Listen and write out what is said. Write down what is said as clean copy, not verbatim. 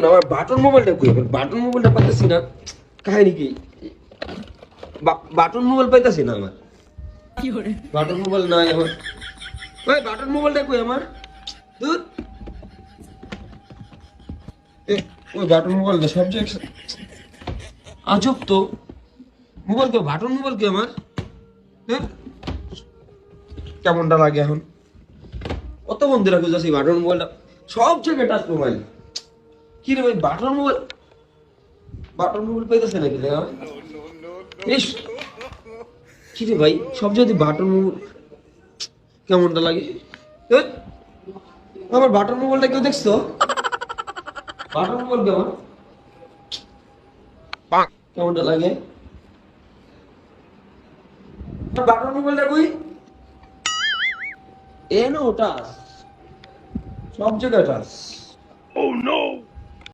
আমার বাটন মোবাইলটা কই? বাটন মোবাইলটা পাইতেছি না। কাহিনী কি? বাটন মোবাইল পাইতেছি না আমার। বাটন মোবাইল নাই আমার। ওই বাটন মোবাইলটা কই আমার? ধুর। ওই বাটন মোবাইলটা সব জায়গায় আজব তো। মোবাইল তো বাটন মোবাইল কি আমার? হ্যাঁ, কেমনটা লাগে এখন? কত বন্ধুরা খুঁজেছি বাটন মোবাইলটা, সব জায়গায় টাচ মোবাইল। কি রে ভাই, বাটন মোবাইল পাইতেছে নাকি রে? ইস, কি রে ভাই, সব যদি বাটন মোবাইল, কেমনটা লাগে? ধ্যাৎ, আমার বাটন মোবাইলটা কেউ দেখছো? বাটন মোবাইল কেমন, কেমনটা লাগে? বাটন মোবাইলটা কই? এ না ওটা সব জায়গায় টাচ। Oh no!